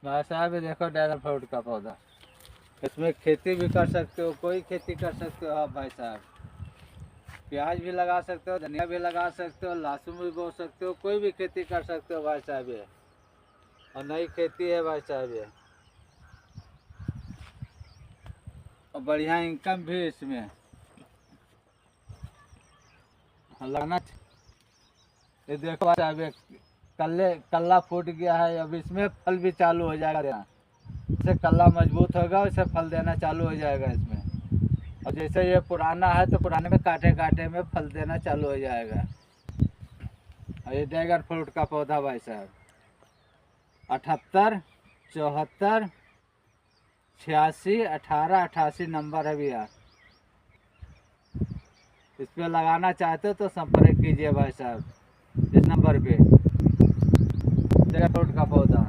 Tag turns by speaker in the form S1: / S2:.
S1: भाई साहब ये देखो ड्रैगन फ्रूट का पौधा, इसमें खेती भी कर सकते हो, कोई खेती कर सकते हो आप भाई साहब। प्याज भी लगा सकते हो, धनिया भी लगा सकते हो, लहसुन भी बो सकते हो, कोई भी खेती कर सकते हो भाई साहब ये। और नई खेती है भाई साहब ये, और बढ़िया इनकम भी इसमें लगना। ये देखो भाई साहब ये कल्ला फूट गया है, अब इसमें फल भी चालू हो जाएगा देना। इससे कल्ला मजबूत होगा, इससे फल देना चालू हो जाएगा इसमें। और जैसे ये पुराना है तो पुराने में कांटे कांटे में फल देना चालू हो जाएगा। और ये ड्रैगन फ्रूट का पौधा भाई साहब 78 74 86 18 88 नंबर है भैया। इस पे लगाना चाहते हो तो संपर्क कीजिए भाई साहब इस नंबर पे। ड्रैगन फ्रूट का पौधा